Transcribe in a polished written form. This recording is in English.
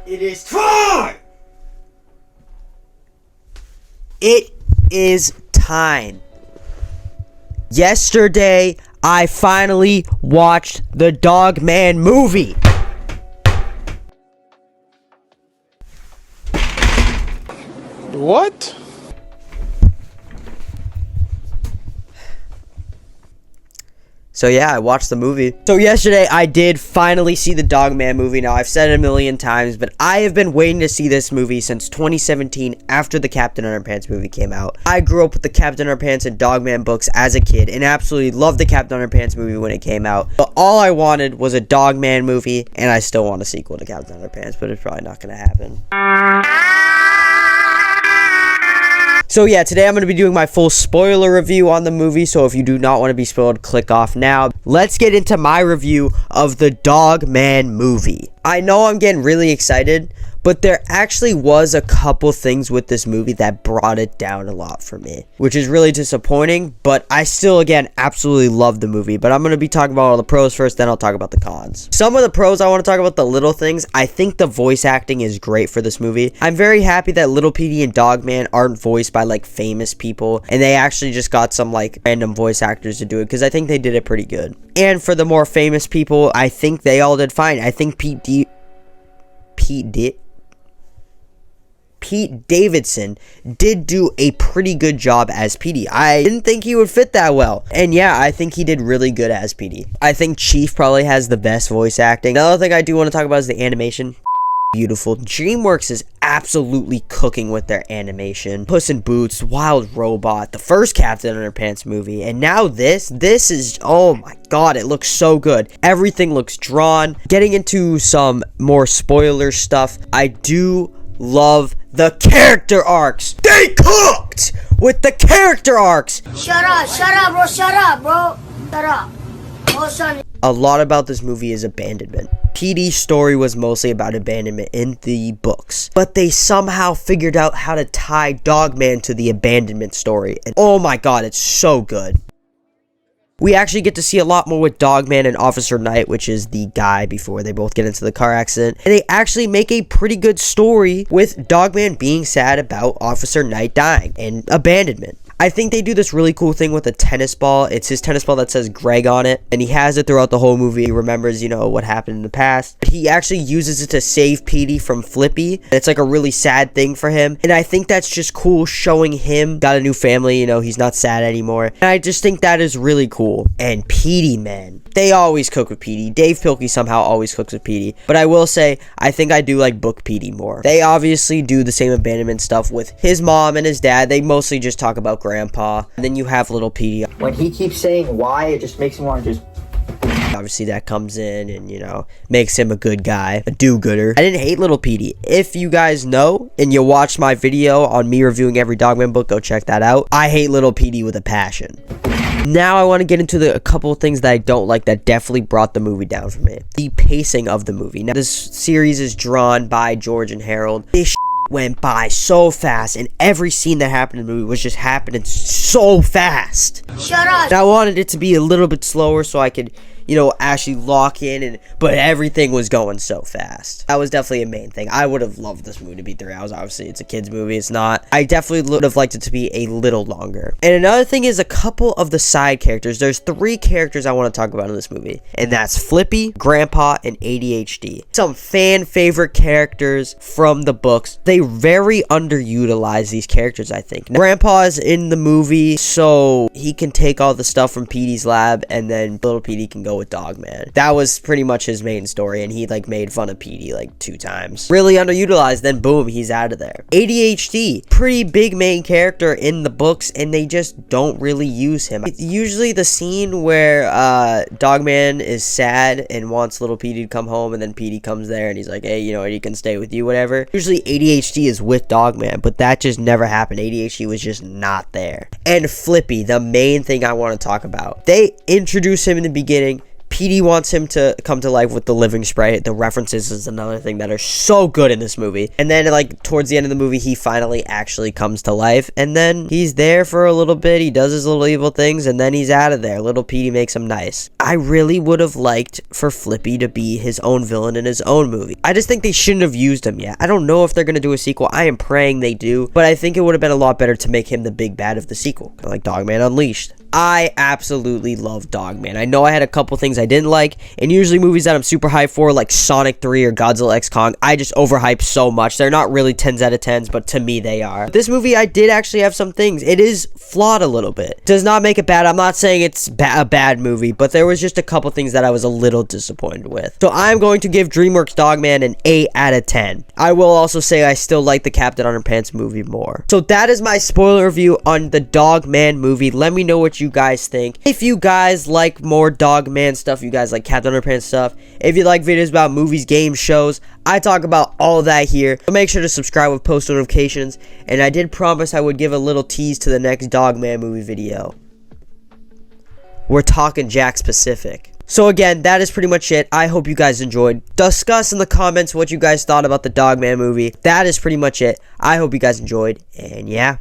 It is time! It is time. Yesterday, I finally watched the Dog Man movie. What? So yeah, I watched the movie. So yesterday, I did finally see the Dog Man movie. Now, I've said it a million times, but I have been waiting to see this movie since 2017 after the Captain Underpants movie came out. I grew up with the Captain Underpants and Dog Man books as a kid and absolutely loved the Captain Underpants movie when it came out. But all I wanted was a Dog Man movie, and I still want a sequel to Captain Underpants, but it's probably not going to happen. So yeah, today I'm going to be doing my full spoiler review on the movie, so if you do not want to be spoiled, click off now. Let's get into my review of the Dog Man movie. I know I'm getting really excited, but there actually was a couple things with this movie that brought it down a lot for me, which is really disappointing, but I still, again, absolutely love the movie. But I'm going to be talking about all the pros first, then I'll talk about the cons. Some of the pros, I want to talk about the little things. I think the voice acting is great for this movie. I'm very happy that Little Petey and Dog Man aren't voiced by, like, famous people, and they actually just got some, like, random voice actors to do it, because I think they did it pretty good. And for the more famous people, I think they all did fine. I think Pete Davidson did do a pretty good job as Petey. I didn't think he would fit that well. And yeah, I think he did really good as Petey. I think Chief probably has the best voice acting. Another thing I do want to talk about is the animation. Beautiful. DreamWorks is absolutely cooking with their animation. Puss in Boots, Wild Robot, the first Captain Underpants movie, and now this is, oh my god, it looks so good. Everything looks drawn. Getting into some more spoiler stuff, I do love the character arcs. They cooked with the character arcs. Shut up, bro. Shut up. Oh, son. A lot about this movie is abandonment. Petey's story was mostly about abandonment in the books, but they somehow figured out how to tie Dog Man to the abandonment story, and oh my god, it's so good. We actually get to see a lot more with Dog Man and Officer Knight, which is the guy before they both get into the car accident. And they actually make a pretty good story with Dog Man being sad about Officer Knight dying and abandonment. I think they do this really cool thing with a tennis ball. It's his tennis ball that says Greg on it, and he has it throughout the whole movie. He remembers, you know, what happened in the past. But he actually uses it to save Petey from Flippy. It's like a really sad thing for him, and I think that's just cool, showing him got a new family, you know, he's not sad anymore. And I just think that is really cool. And Petey, man, they always cook with Petey. Dave Pilkey somehow always cooks with Petey. But I will say, I think I do like Book Petey more. They obviously do the same abandonment stuff with his mom and his dad. They mostly just talk about Grandpa. And then you have Little Petey. When he keeps saying why, it just makes me want to just... Obviously that comes in and, you know, makes him a good guy, a do-gooder. I didn't hate Little Petey. If you guys know and you watched my video on me reviewing every Dog Man book, go check that out. I hate Little Petey with a passion. Now I want to get into a couple of things that I don't like that definitely brought the movie down for me. The pacing of the movie. Now this series is drawn by George and Harold. This went by so fast, and every scene that happened in the movie was just happening so fast. Shut up. And I wanted it to be a little bit slower so I could, you know, actually lock in, but everything was going so fast. That was definitely a main thing. I would have loved this movie to be 3 hours. Obviously, it's a kid's movie. It's not. I definitely would have liked it to be a little longer. And another thing is a couple of the side characters. There's 3 characters I want to talk about in this movie, and that's Flippy, Grandpa, and ADHD. Some fan favorite characters from the books. They very underutilize these characters, I think. Now, Grandpa is in the movie, so he can take all the stuff from Petey's lab, and then Little Petey can go with Dog Man. That was pretty much his main story, and he like made fun of Petey like 2 times. Really underutilized, then boom, he's out of there. ADHD, pretty big main character in the books, and they just don't really use him. It's usually the scene where Dog Man is sad and wants Little Petey to come home, and then Petey comes there and he's like, hey, you know, he can stay with you, whatever. Usually ADHD is with Dog Man, but that just never happened. ADHD was just not there. And Flippy, the main thing I want to talk about. They introduce him in the beginning. Petey wants him to come to life with the living spray. The references is another thing that are so good in this movie. And then, like, towards the end of the movie, he finally actually comes to life. And then he's there for a little bit. He does his little evil things, and then he's out of there. Little Petey makes him nice. I really would have liked for Flippy to be his own villain in his own movie. I just think they shouldn't have used him yet. I don't know if they're going to do a sequel. I am praying they do. But I think it would have been a lot better to make him the big bad of the sequel. Kind of like Dogman Unleashed. I absolutely love Dogman. I know I had a couple things I didn't like, and usually movies that I'm super hyped for, like Sonic 3 or Godzilla X Kong, I just overhype so much. They're not really 10s out of 10s, but to me they are. This movie, I did actually have some things. It is flawed a little bit. Does not make it bad. I'm not saying it's a bad movie, but there was just a couple things that I was a little disappointed with. So I'm going to give DreamWorks Dogman an 8 out of 10. I will also say I still like the Captain Underpants movie more. So that is my spoiler review on the Dogman movie. Let me know what you guys think. If you guys like more Dogman stuff, you guys like Captain Underpants stuff, if you like videos about movies, games, shows, I talk about all that here. So make sure to subscribe with post notifications. And I did promise I would give a little tease to the next Dogman movie video. We're talking Jack Pacific. So again, that is pretty much it. I hope you guys enjoyed. Discuss in the comments what you guys thought about the Dogman movie. That is pretty much it. I hope you guys enjoyed. And yeah.